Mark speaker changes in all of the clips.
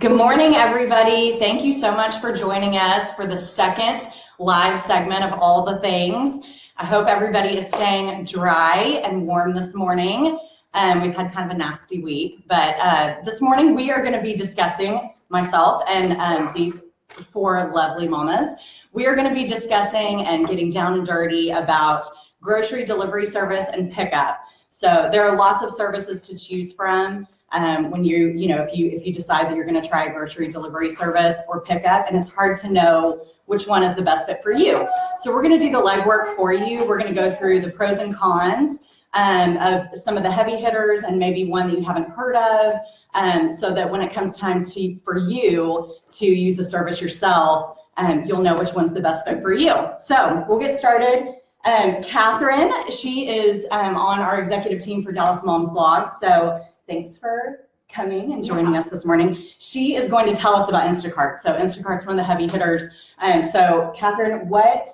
Speaker 1: Good morning, everybody. Thank you so much for joining us for the second live segment of All the Things. I hope everybody is staying dry and warm this morning. We've had kind of a nasty week, but this morning we are going to be discussing, myself and these four lovely mamas, we are going to be discussing and getting down and dirty about grocery delivery service and pickup. So there are lots of services to choose from. When if you decide that you're going to try a grocery delivery service or pickup, and it's hard to know which one is the best fit for you. So we're going to do the legwork for you. We're going to go through the pros and cons of some of the heavy hitters and maybe one that you haven't heard of, so that when it comes time for you to use the service yourself, you'll know which one's the best fit for you. So we'll get started. Catherine, she is on our executive team for Dallas Moms Blog. So thanks for coming and joining us this morning. She is going to tell us about Instacart. So Instacart's one of the heavy hitters. So Catherine, what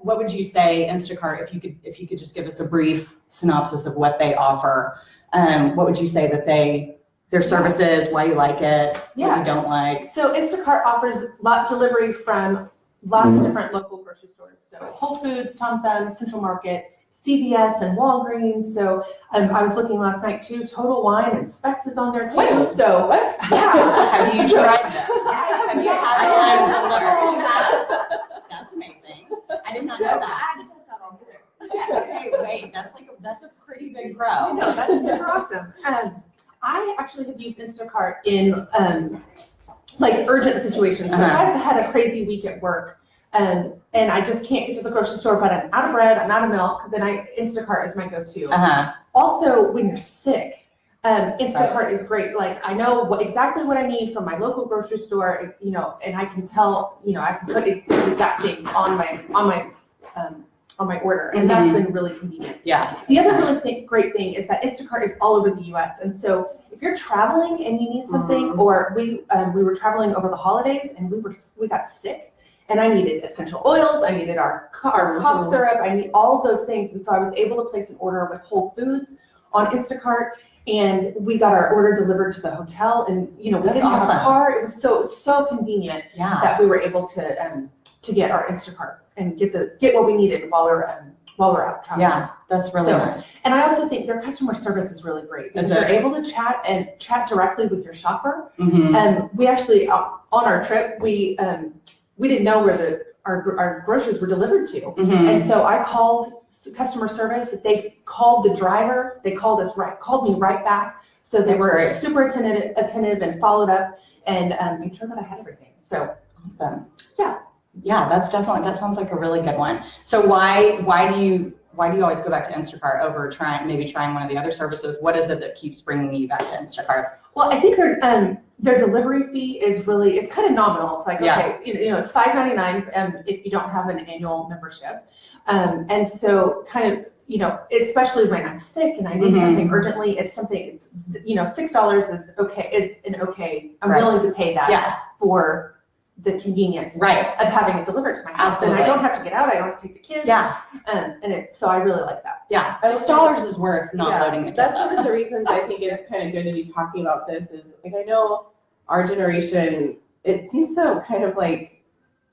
Speaker 1: would you say Instacart, if you could just give us a brief synopsis of what they offer? What would you say that their services, why you like it, what you don't like?
Speaker 2: So Instacart offers lot delivery from lots of different local grocery stores. So Whole Foods, Tom Thumb, Central Market, CVS and Walgreens. So I was looking last night too. Total Wine and Specs is on there too.
Speaker 1: What?
Speaker 2: So
Speaker 1: Yeah. Have you tried this?
Speaker 2: Have you
Speaker 1: had time to learn? That's amazing. I did not know that.
Speaker 3: I had to test that on Twitter.
Speaker 1: Okay, wait. That's a pretty big pro.
Speaker 2: No, that's super awesome. I actually have used Instacart in like urgent situations. So if I've had a crazy week at work, and I just can't get to the grocery store, but I'm out of bread, I'm out of milk, then Instacart is my go-to. Also, when you're sick, Instacart is great. Like, I know exactly what I need from my local grocery store, and I can tell, I can put the exact things on my order, and that's been really convenient.
Speaker 1: Yeah.
Speaker 2: The other really great thing is that Instacart is all over the U.S., and so if you're traveling and you need something, or we were traveling over the holidays and we got sick, and I needed essential oils, I needed our cough syrup, I need all of those things, and so I was able to place an order with Whole Foods on Instacart, and we got our order delivered to the hotel, and we didn't have a car. It was so convenient that we were able to get our Instacart and get what we needed while we're out traveling.
Speaker 1: Yeah, that's really nice.
Speaker 2: And I also think their customer service is really great because they're able to chat directly with your shopper. And we actually on our trip we didn't know where our groceries were delivered to, and so I called customer service. They called the driver. They called me right back. So they were super attentive and followed up and made sure that I had everything. So
Speaker 1: awesome.
Speaker 2: Yeah,
Speaker 1: that sounds like a really good one. So why do you always go back to Instacart over trying one of the other services? What is it that keeps bringing you back to Instacart?
Speaker 2: Well, I think their delivery fee is it's kind of nominal. It's like, okay, it's $5.99 if you don't have an annual membership. And so kind of, especially when I'm sick and I need something urgently, $6 is okay. I'm willing to pay that for the convenience of having it delivered to my house. Absolutely. And I don't have to get out, I don't have to take the kids. So I really like that.
Speaker 1: Yeah, $6 is worth not loading the kids
Speaker 3: That's
Speaker 1: up.
Speaker 3: one of the reasons I think it's kind of good to be talking about this is, like, I know our generation, it seems so kind of like,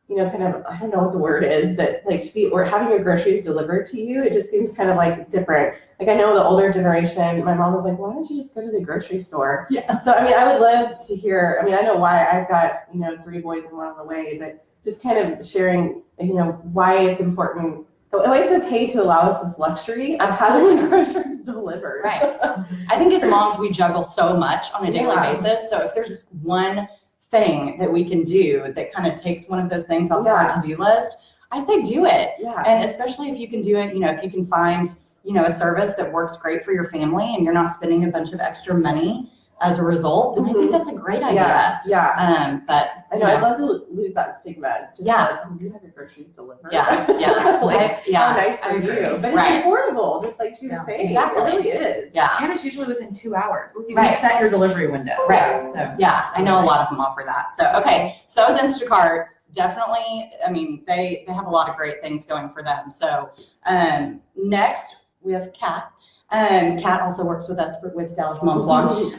Speaker 3: I don't know what the word is, but like or having your groceries delivered to you, it just seems kind of like different. Like, I know the older generation, my mom was like, why don't you just go to the grocery store? Yeah. So, I would love to hear, I know why I've got, 3 boys and 1 on the way, but just kind of sharing, why it's important, why it's okay to allow us this luxury of having groceries delivered.
Speaker 1: Right. I think as moms, we juggle so much on a daily basis. So if there's just one thing that we can do that kind of takes one of those things off our to-do list, I say do it. Yeah. And especially if you can do it, if you can find, a service that works great for your family and you're not spending a bunch of extra money as a result, then I think that's a great idea. But
Speaker 3: I know, I'd love to lose that stigma. Just you have your groceries delivered.
Speaker 1: How
Speaker 3: nice for you. But it's affordable, just like she was saying.
Speaker 1: Exactly.
Speaker 3: It really is.
Speaker 4: Yeah. And it's usually within 2 hours. You can set your delivery window.
Speaker 1: Right. So I know a lot of them offer that. So so that was Instacart. Definitely, they have a lot of great things going for them. So next we have Kat. Kat also works with us with Dallas Moms Walk.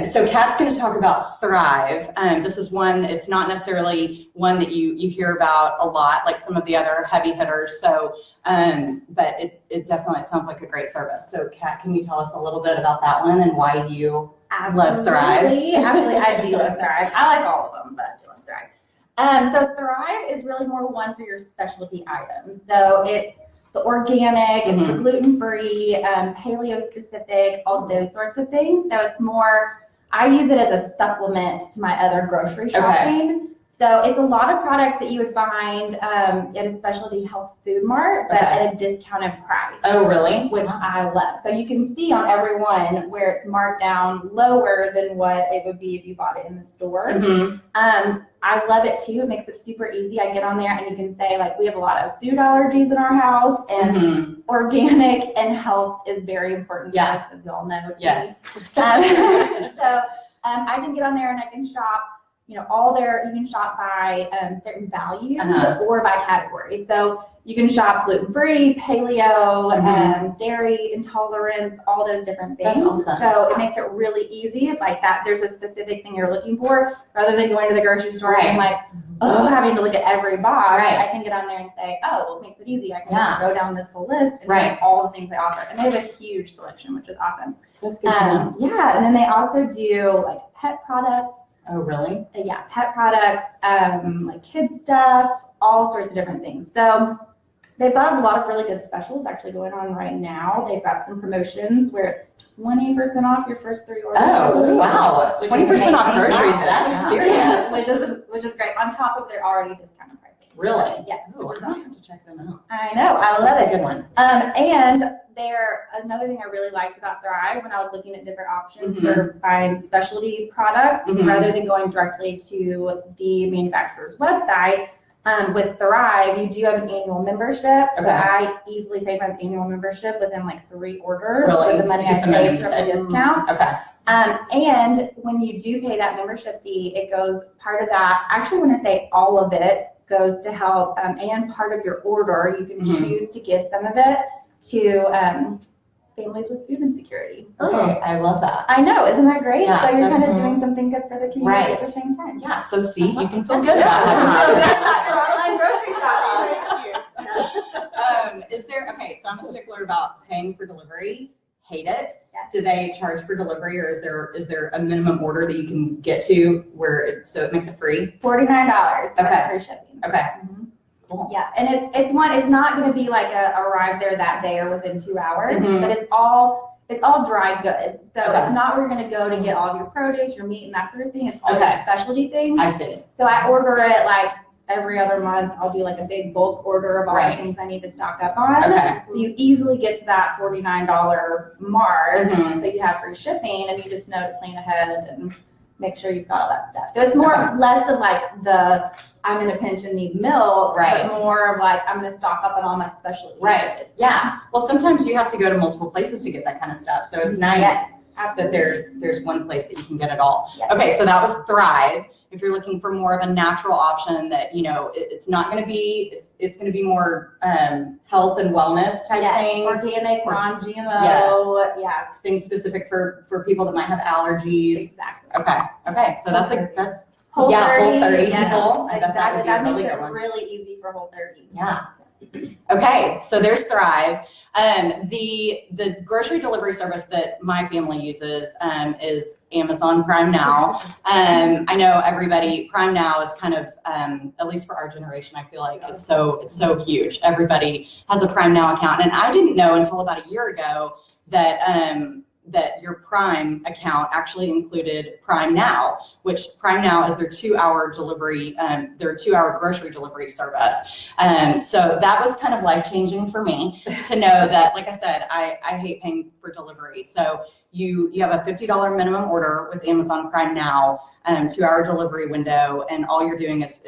Speaker 1: So Kat's going to talk about Thrive. This is one, it's not necessarily one that you hear about a lot, like some of the other heavy hitters. So, but it definitely, it sounds like a great service. So Kat, can you tell us a little bit about that one and why you love Thrive?
Speaker 5: Absolutely, I do love Thrive. I like all of them, but I do love Thrive. So Thrive is really more one for your specialty items. So it's the organic, it's the gluten-free, paleo specific, all those sorts of things. So it's more, I use it as a supplement to my other grocery shopping. Okay. So it's a lot of products that you would find at a specialty health food mart, but at a discounted price.
Speaker 1: Oh, really?
Speaker 5: Which I love. So you can see on every one where it's marked down lower than what it would be if you bought it in the store. I love it too. It makes it super easy. I get on there and you can say, like, we have a lot of food allergies in our house, and organic and health is very important to us, as you all know.
Speaker 1: Yes.
Speaker 5: So I can get on there and I can shop. You know, you can shop by certain values or by category. So you can shop gluten-free, paleo, dairy intolerance, all those different things.
Speaker 1: That's awesome.
Speaker 5: So it makes it really easy. It's like that there's a specific thing you're looking for, rather than going to the grocery store and like, having to look at every box. I can get on there and say, well, it makes it easy. I can just go down this whole list and get all the things they offer. And they have a huge selection, which is awesome.
Speaker 1: That's good to know.
Speaker 5: Yeah, and then they also do like pet products.
Speaker 1: Oh, really?
Speaker 5: Yeah, pet products, like kids stuff, all sorts of different things. So they've got a lot of really good specials actually going on right now. They've got some promotions where it's 20% off your first 3 orders.
Speaker 1: Oh, wow. 20% off groceries. That's serious.
Speaker 5: Which is great, on top of their already discounted pricing.
Speaker 1: Really?
Speaker 5: Yeah.
Speaker 1: Oh, I have to check them out.
Speaker 5: I know. I love it.
Speaker 1: That's a good one.
Speaker 5: And another thing I really liked about Thrive when I was looking at different options for buying specialty products, rather than going directly to the manufacturer's website, with Thrive, you do have an annual membership. So I easily paid my annual membership within like 3 orders with the money I saved from the discount. And when you do pay that membership fee, it goes, part of that, I actually want to say all of it goes to help, and part of your order, you can choose to give some of it to families with food insecurity.
Speaker 1: Okay, I love that.
Speaker 5: I know, isn't that great?
Speaker 1: Yeah,
Speaker 5: so you're kind of doing something good for the community at the same time.
Speaker 1: Yeah, so see, you can feel good about it.
Speaker 5: Online grocery shopping.
Speaker 1: So I'm a stickler about paying for delivery. Hate it. Do they charge for delivery, or is there a minimum order that you can get to where so it makes it free?
Speaker 5: $49 for free shipping.
Speaker 1: Okay.
Speaker 5: Cool. Yeah, and it's not going to be like arrive there that day or within 2 hours, but it's all dry goods. So it's not where you're going to go to get all of your produce, your meat, and that sort of thing. It's all your specialty things.
Speaker 1: I see.
Speaker 5: So I order it like every other month. I'll do like a big bulk order of all the things I need to stock up on. So you easily get to that $49 mark. So you have free shipping, and you just know to plan ahead and make sure you've got all that stuff. So it's less of like I'm in a pinch and need milk, but more of like I'm going to stock up on all my specialty.
Speaker 1: Yeah. Well, sometimes you have to go to multiple places to get that kind of stuff. So it's nice that there's one place that you can get it all. Okay, so that was Thrive. If you're looking for more of a natural option that, it's not going to be, it's going to be more health and wellness type things.
Speaker 5: Organic, non-GMO.
Speaker 1: Things specific for people that might have allergies.
Speaker 5: Exactly.
Speaker 1: Okay. So that's
Speaker 5: Whole 30.
Speaker 1: Whole 30
Speaker 5: Yeah,
Speaker 1: people.
Speaker 5: exactly. That makes
Speaker 1: really
Speaker 5: it
Speaker 1: good one.
Speaker 5: really easy for Whole 30.
Speaker 1: Yeah. Okay, so there's Thrive. The grocery delivery service that my family uses is Amazon Prime Now. I know everybody, Prime Now is kind of, at least for our generation, I feel like it's so huge. Everybody has a Prime Now account, and I didn't know until about a year ago that your Prime account actually included Prime Now, which Prime Now is their 2-hour delivery, their 2-hour grocery delivery service. So that was kind of life-changing for me to know that, like I said, I hate paying for delivery. So you have a $50 minimum order with Amazon Prime Now, 2-hour delivery window, and all you're doing is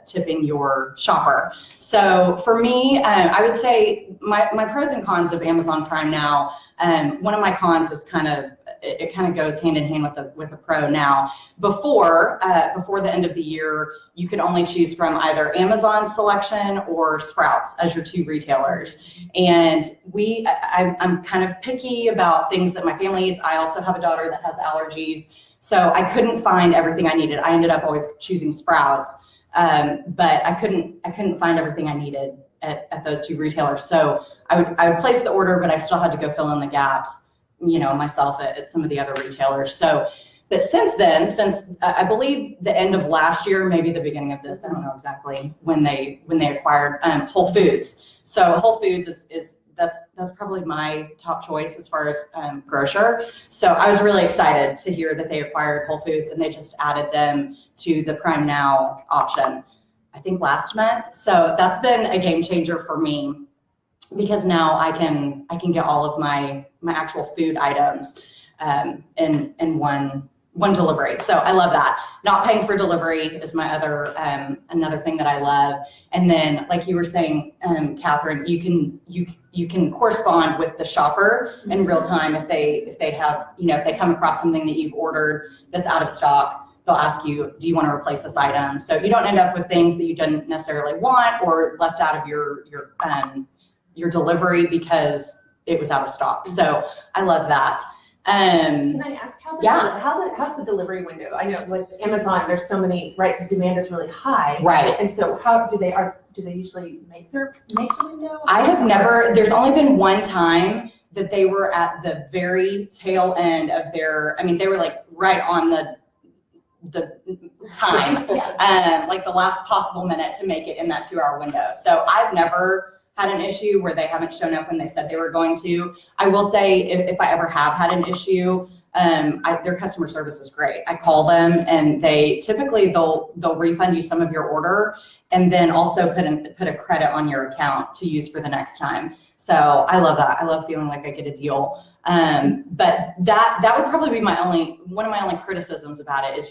Speaker 1: tipping your shopper. So for me, I would say my pros and cons of Amazon Prime Now, one of my cons is kind of it kind of goes hand in hand with the Pro now. Before the end of the year, you could only choose from either Amazon selection or Sprouts as your two retailers. And I'm kind of picky about things that my family eats. I also have a daughter that has allergies, so I couldn't find everything I needed. I ended up always choosing Sprouts, but I couldn't find everything I needed at those two retailers. So I would place the order, but I still had to go fill in the gaps, myself at some of the other retailers. So, but since then, since I believe the end of last year, maybe the beginning of this, I don't know exactly when they acquired Whole Foods. So Whole Foods that's probably my top choice as far as grocer. So I was really excited to hear that they acquired Whole Foods, and they just added them to the Prime Now option, I think last month. So that's been a game changer for me, because now I can get all of my actual food items in one delivery. So I love that. Not paying for delivery is my other another thing that I love. And then, like you were saying, Catherine, you can correspond with the shopper in real time if they have, if they come across something that you've ordered that's out of stock. They'll ask you, do you want to replace this item? So you don't end up with things that you didn't necessarily want or left out of your delivery because it was out of stock. So I love that.
Speaker 2: Can I ask how's the delivery window? I know with Amazon, there's so many, right? The demand is really high.
Speaker 1: Right.
Speaker 2: And so how do they usually make the window?
Speaker 1: I have never, there's only been one time that they were at the very tail end of they were like right on the time, like the last possible minute to make it in that 2-hour window. So I've never had an issue where they haven't shown up when they said they were going to. I will say if I ever have had an issue, their customer service is great. I call them, and they'll refund you some of your order, and then also put a credit on your account to use for the next time. So I love that. I love feeling like I get a deal. But that would probably be one of my only criticisms about it is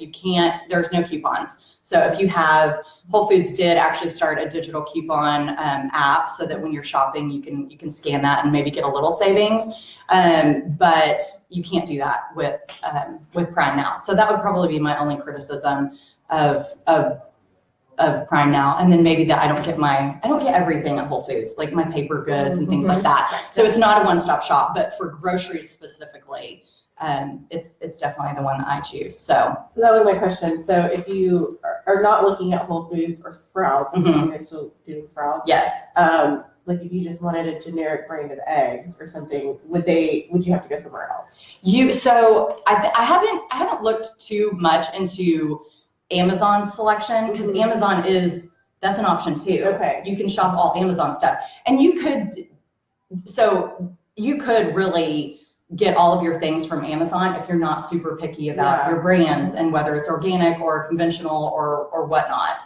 Speaker 1: there's no coupons. So if you have, Whole Foods did actually start a digital coupon app so that when you're shopping, you can scan that and maybe get a little savings. But you can't do that with Prime Now. So that would probably be my only criticism of Prime Now. And then maybe that I don't get everything at Whole Foods, like my paper goods and things like that. So it's not a one-stop shop, but for groceries specifically, it's definitely the one that I choose. So
Speaker 3: that was my question. So if you are not looking at Whole Foods or Sprouts, you're still doing Sprouts.
Speaker 1: Yes.
Speaker 3: Like if you just wanted a generic brand of eggs or something, would you have to go somewhere else?
Speaker 1: So I haven't looked too much into Amazon selection, because Amazon that's an option too.
Speaker 3: Okay.
Speaker 1: You can shop all Amazon stuff, and you could really get all of your things from Amazon if you're not super picky about your brands and whether it's organic or conventional or whatnot.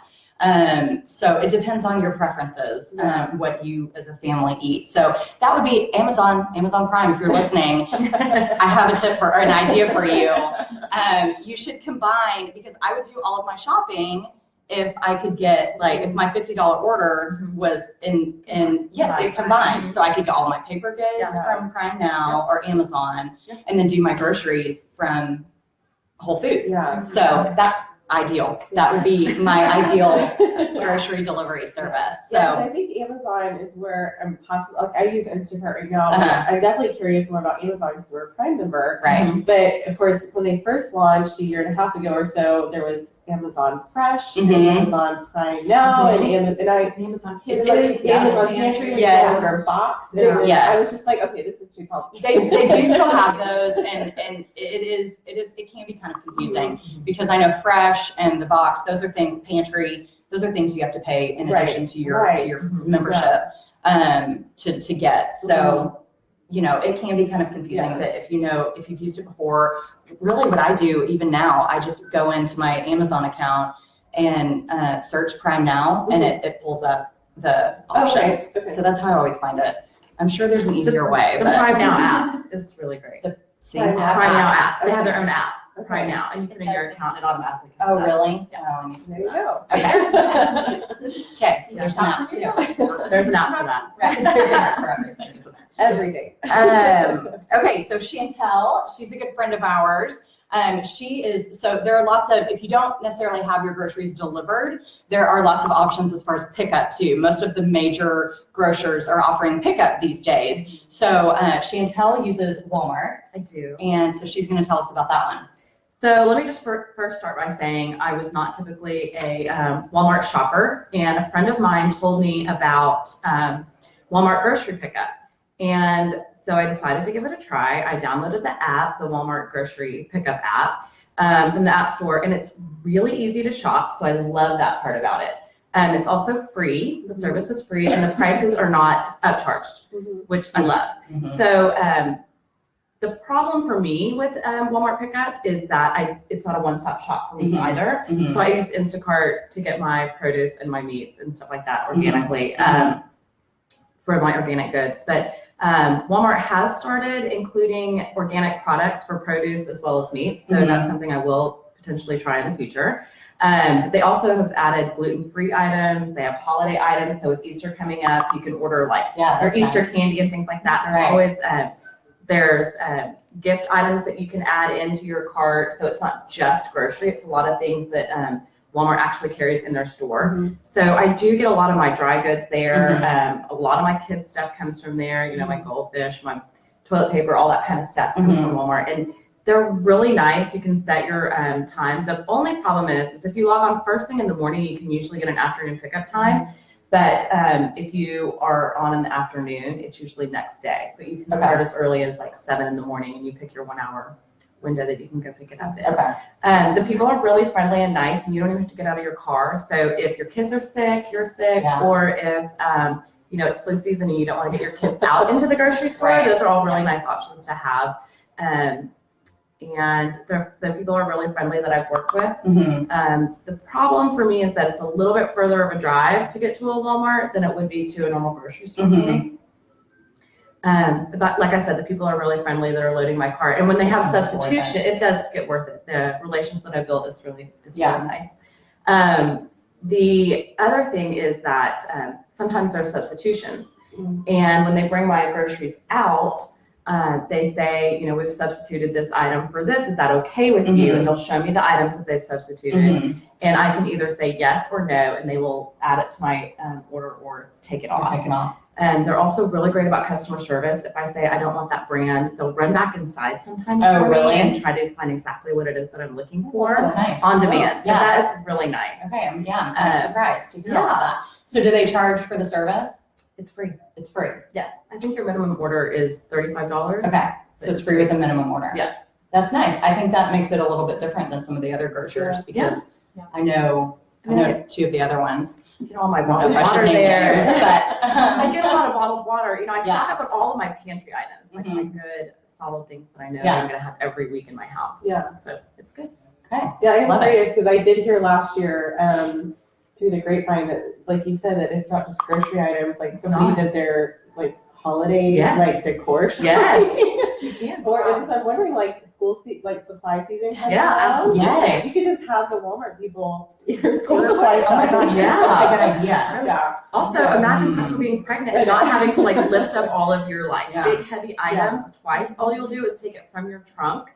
Speaker 1: So it depends on your preferences, what you as a family eat. So that would be Amazon Prime. If you're listening, I have a tip or an idea for you. You should combine, because I would do all of my shopping if I could get, like, if my $50 order was it combined. So I could get all my paper goods from Prime Now or Amazon, and then do my groceries from Whole Foods. Yeah. So that's ideal. That would be my ideal grocery delivery service. So
Speaker 3: I think Amazon is where I'm possible. Like I use Instacart right now. I'm definitely curious more about Amazon because we're a Prime member.
Speaker 1: Right.
Speaker 3: But of course, when they first launched a year and a half ago or so, there was Amazon Fresh, and Amazon Prime Now, and Amazon Pantry, or Box. I was just like, okay, this is too complicated.
Speaker 1: They do still have those, and it can be kind of confusing because I know Fresh and the Box, those are things, Pantry, those are things you have to pay in addition to your membership to get. So it can be kind of confusing, but if you've used it before, really what I do even now, I just go into my Amazon account and search Prime Now, and it pulls up the options. Okay. So that's how I always find it. I'm sure there's an easier way.
Speaker 4: The Prime Now app is really great.
Speaker 1: The
Speaker 4: Prime Now app. They have their own app. Right now, and you put in your account, it automatically comes up.
Speaker 1: Really?
Speaker 4: Yeah.
Speaker 1: Oh, I need to
Speaker 3: There
Speaker 1: do
Speaker 3: you
Speaker 1: that.
Speaker 3: go.
Speaker 1: Okay, so there's an app too.
Speaker 4: There's an app for that.
Speaker 1: Right. There's an app for everything, isn't there?
Speaker 3: Everything.
Speaker 1: Okay, so Chantel, she's a good friend of ours. So there are lots of, if you don't necessarily have your groceries delivered, there are lots of options as far as pickup too. Most of the major grocers are offering pickup these days. So Chantel uses Walmart.
Speaker 4: I do.
Speaker 1: And so she's going to tell us about that one.
Speaker 4: So let me just first start by saying I was not typically a Walmart shopper, and a friend of mine told me about Walmart grocery pickup. And so I decided to give it a try. I downloaded the app, the Walmart grocery pickup app from the App Store, and it's really easy to shop, so I love that part about it. It's also free. The service is free, and the prices are not upcharged, which I love. So the problem for me with Walmart pickup is that it's not a one-stop shop for me either. So I use Instacart to get my produce and my meats and stuff like that organically for my organic goods. But Walmart has started including organic products for produce as well as meat, so that's something I will potentially try in the future. They also have added gluten-free items. They have holiday items, so with Easter coming up, you can order like their Easter candy and things like that. There's always gift items that you can add into your cart, so it's not just grocery. It's a lot of things that Walmart actually carries in their store. So I do get a lot of my dry goods there. A lot of my kids' stuff comes from there. You know, my goldfish, my toilet paper, all that kind of stuff comes from Walmart. And they're really nice. You can set your time. The only problem is if you log on first thing in the morning, you can usually get an afternoon pickup time. But if you are on in the afternoon, it's usually next day. But you can start as early as like 7 in the morning, and you pick your 1 hour window that you can go pick it up in. The people are really friendly and nice, and you don't even have to get out of your car. So if your kids are sick, you're sick, or if you know, it's flu season and you don't want to get your kids out into the grocery store, those are all really nice options to have. And the people are really friendly that I've worked with. The problem for me is that it's a little bit further of a drive to get to a Walmart than it would be to a normal grocery store for me. But like I said, the people are really friendly that are loading my cart, and when they have substitution, it does get worth it. The relations that I built, it's really nice. The other thing is that sometimes there's substitutions, and when they bring my groceries out, they say, you know, we've substituted this item for this. Is that okay with you? And they'll show me the items that they've substituted, and I can either say yes or no, and they will add it to my order or take it off. And they're also really great about customer service. If I say I don't want that brand, they'll run back inside sometimes for me and try to find exactly what it is that I'm looking for on demand. So that is really nice.
Speaker 1: Okay, I'm surprised to hear about that. So do they charge for the service?
Speaker 4: It's free.
Speaker 1: It's free.
Speaker 4: Yes. I think your minimum order is $35.
Speaker 1: Okay, so it's free with a minimum order.
Speaker 4: Yeah.
Speaker 1: That's nice. I think that makes it a little bit different than some of the other grocers because I know two of the other ones.
Speaker 4: You know, all my bottled water there.
Speaker 1: But
Speaker 4: I get a lot of bottled water. You know, I stock up on all of my pantry items, like my good, solid things that I know I'm going to have every week in my house.
Speaker 3: Yeah.
Speaker 4: So it's good.
Speaker 1: okay.
Speaker 3: Yeah, I'm curious because I did hear last year through the grapevine that, like you said, that it's not just grocery items. Like somebody did their like holiday like decor shopping.
Speaker 4: Yes, you can.
Speaker 3: Or because I'm wondering, like supply season.
Speaker 4: Absolutely.
Speaker 1: Yes.
Speaker 3: You could just have the Walmart people your school supply
Speaker 1: Oh my
Speaker 3: shopping.
Speaker 1: gosh, that's such a good idea.
Speaker 3: Yeah.
Speaker 4: Also, imagine Crystal being pregnant and not having to like lift up all of your like big heavy items twice. All you'll do is take it from your trunk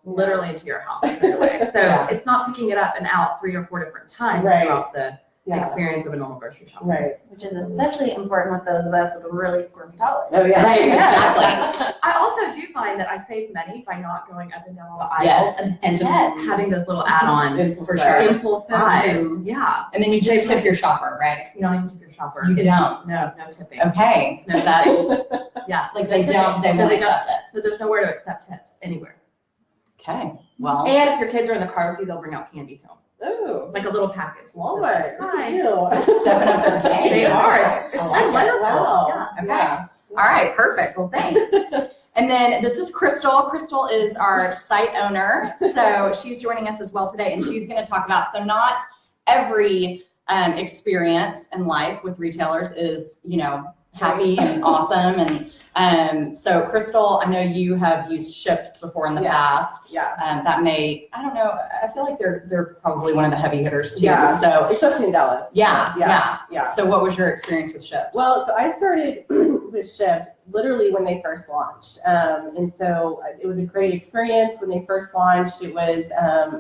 Speaker 4: literally into your house and put it away. So it's not picking it up and out 3 or 4 different times throughout the experience of a normal grocery shop.
Speaker 3: Right.
Speaker 5: Which is especially important with those of us with really squirmy tolerance.
Speaker 3: Oh yeah.
Speaker 1: Right, exactly.
Speaker 4: I also do find that I save money by not going up and down all the aisles and just having those little add-on
Speaker 1: For sure.
Speaker 4: impulse buys. Yeah.
Speaker 1: And then you just tip your shopper, right?
Speaker 4: You don't even tip your shopper.
Speaker 1: You don't?
Speaker 4: No tipping.
Speaker 1: Okay.
Speaker 4: No
Speaker 1: That's,
Speaker 4: yeah.
Speaker 1: like they won't accept it.
Speaker 4: So there's nowhere to accept tips anywhere.
Speaker 1: Okay. Well.
Speaker 4: And if your kids are in the car with you, they'll bring out candy to them.
Speaker 3: Oh.
Speaker 4: Like a little package.
Speaker 3: Walmart.
Speaker 4: Hi.
Speaker 1: Stepping up their game.
Speaker 4: They are. It's
Speaker 1: I like it.
Speaker 4: wonderful.
Speaker 3: Wow.
Speaker 1: Okay.
Speaker 3: Yeah.
Speaker 1: All right, perfect. Well, thanks. And then this is Crystal. Crystal is our site owner. So she's joining us as well today, and she's going to talk about, so not every experience in life with retailers is, you know, happy and awesome. And so Crystal, I know you have used Shipt before in the past.
Speaker 3: Yeah.
Speaker 1: That may, I don't know, I feel like they're probably one of the heavy hitters too.
Speaker 3: Yeah.
Speaker 1: So
Speaker 3: Especially in Dallas.
Speaker 1: yeah.
Speaker 3: Yeah.
Speaker 1: So what was your experience with Shipt?
Speaker 3: Well, so I started was shipped literally when they first launched. And so it was a great experience when they first launched. It was,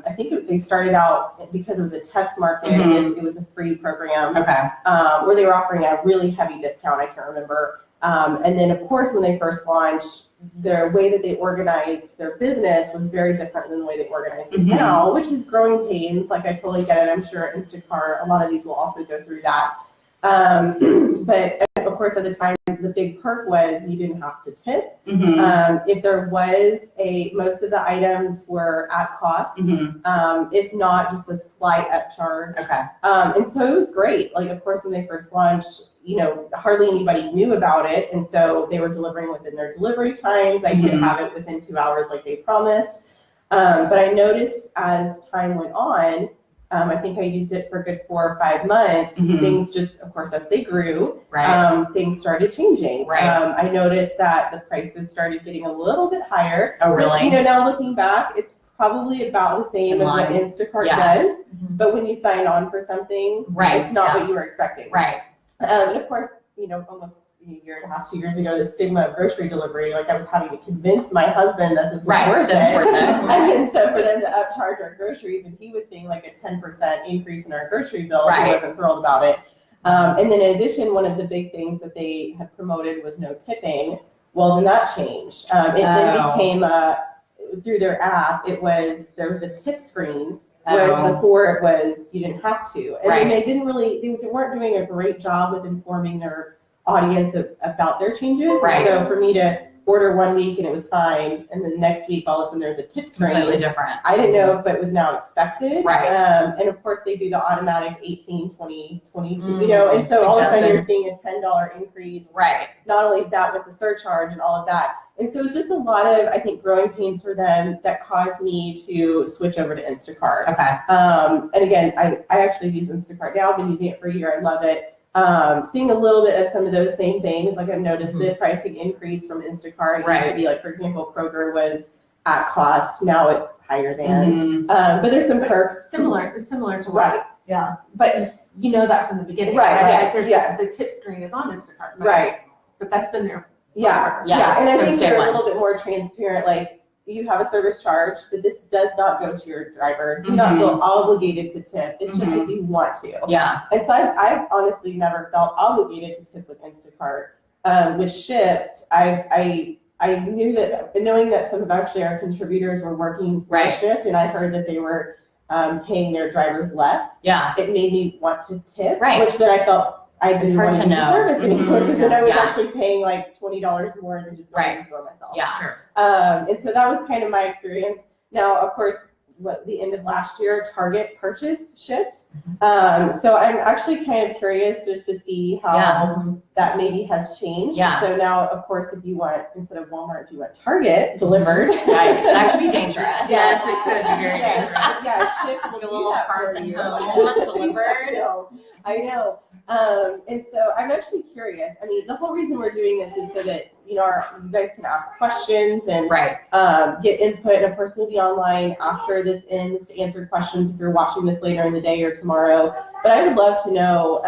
Speaker 3: I think they started out, because it was a test market, it was a free program where they were offering a really heavy discount, I can't remember. And then, of course, when they first launched, the way that they organized their business was very different than the way they organize it now, which is growing pains. Like, I totally get it. I'm sure Instacart, a lot of these will also go through that. But of course, at the time, the big perk was you didn't have to tip. If there was most of the items were at cost, if not, just a slight upcharge. And so it was great. Like, of course, when they first launched, you know, hardly anybody knew about it, and so they were delivering within their delivery times. I could have it within 2 hours like they promised. But I noticed as time went on, I think I used it for a good 4 or 5 months. Things just, of course, as they grew, things started changing. I noticed that the prices started getting a little bit higher.
Speaker 1: Oh, really?
Speaker 3: Which, you know, now looking back, it's probably about the same as what Instacart does. But when you sign on for something, it's not what you were expecting. And of course, you know, almost a year and a half, 2 years ago, the stigma of grocery delivery, like I was having to convince my husband that this was worth it. And so for them to upcharge our groceries, and he was seeing like a 10% increase in our grocery bill, he wasn't thrilled about it. And then in addition, one of the big things that they had promoted was no tipping. Well, then that changed. It then became, through their app, there was a tip screen. Whereas before it was, you didn't have to. And then they weren't doing a great job with informing their audience about their changes. So for me to order 1 week and it was fine, and then the next week all of a sudden there's a tip screen.
Speaker 1: Completely different.
Speaker 3: I didn't know if it was now expected. And of course they do the automatic 18, 20, 22, you know, and so all of a sudden you're seeing a $10 increase. Not only that, with the surcharge and all of that. And so it's just a lot of, I think, growing pains for them that caused me to switch over to Instacart. And again, I actually use Instacart now. I've been using it for a year. I love it. Seeing a little bit of some of those same things, like I've noticed the pricing increase from Instacart. It used to be like, for example, Kroger was at cost. Now it's higher than. But there's some perks.
Speaker 2: Similar to what? Yeah. But you know that from the beginning. Like the tip screen is on Instacart. But that's been there. And I think they're a little bit more transparent. Like, you have a service charge, but this does not go to your driver. Do not feel obligated to tip. It's just if you want to. And so I've honestly never felt obligated to tip with Instacart. With Shipt, I knew that, knowing that some of actually our contributors were working for Shipt, and I heard that they were paying their drivers less. It made me want to tip, which then I felt I didn't want to use the service anymore, because then I was actually paying like $20 more than just going to the store myself. And so that was kind of my experience. Now, of course, the end of last year, Target purchased Shipt. So I'm actually kind of curious just to see how that maybe has changed. So now, of course, if you want, instead of Walmart, if you want Target delivered.
Speaker 1: That could be dangerous.
Speaker 2: Yes, it could be very dangerous.
Speaker 3: Shipt will
Speaker 1: a
Speaker 3: do
Speaker 1: little
Speaker 3: that
Speaker 1: cart
Speaker 3: for you.
Speaker 1: delivered.
Speaker 3: I know. And so I'm actually curious. I mean, the whole reason we're doing this is so that, you know, you guys can ask questions and get input. And of course, we'll be online after this ends to answer questions if you're watching this later in the day or tomorrow. But I would love to know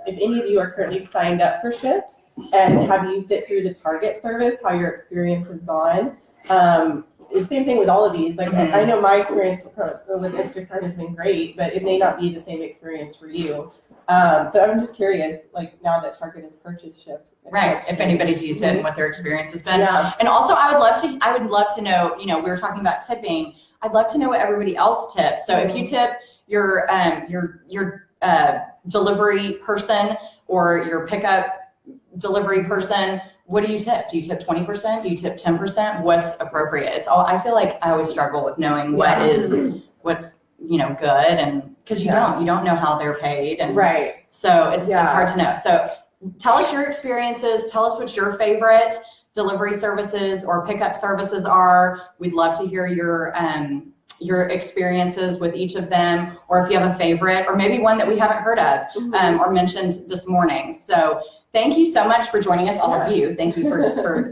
Speaker 3: if any of you are currently signed up for Shipt and have used it through the Target service, how your experience has gone. The same thing with all of these. Like, I know my experience with Instacart has been great, but it may not be the same experience for you. So I'm just curious, like, now that Target has purchased Shipt.
Speaker 1: If anybody's used it and what their experience has been. And also, I would love to know, you know, we were talking about tipping. I'd love to know what everybody else tips. So if you tip your delivery person or your pickup delivery person, what do you tip? Do you tip 20%? Do you tip 10%? What's appropriate? It's all, I feel like I always struggle with knowing what's, you know, good, and because you don't know how they're paid, and so it's hard to know. So tell us your experiences. Tell us what your favorite delivery services or pickup services are. We'd love to hear your your experiences with each of them, or if you have a favorite, or maybe one that we haven't heard of or mentioned this morning. So thank you so much for joining us, all of you. Thank you for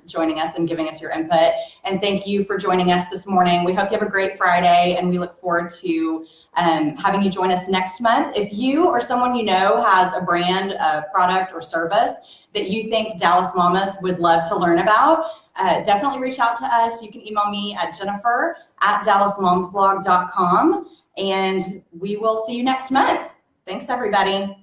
Speaker 1: joining us and giving us your input. And thank you for joining us this morning. We hope you have a great Friday, and we look forward to having you join us next month. If you or someone you know has a brand, a product, or service that you think Dallas Mamas would love to learn about, definitely reach out to us. You can email me at jennifer@dallasmomsblog.com, and we will see you next month. Thanks, everybody.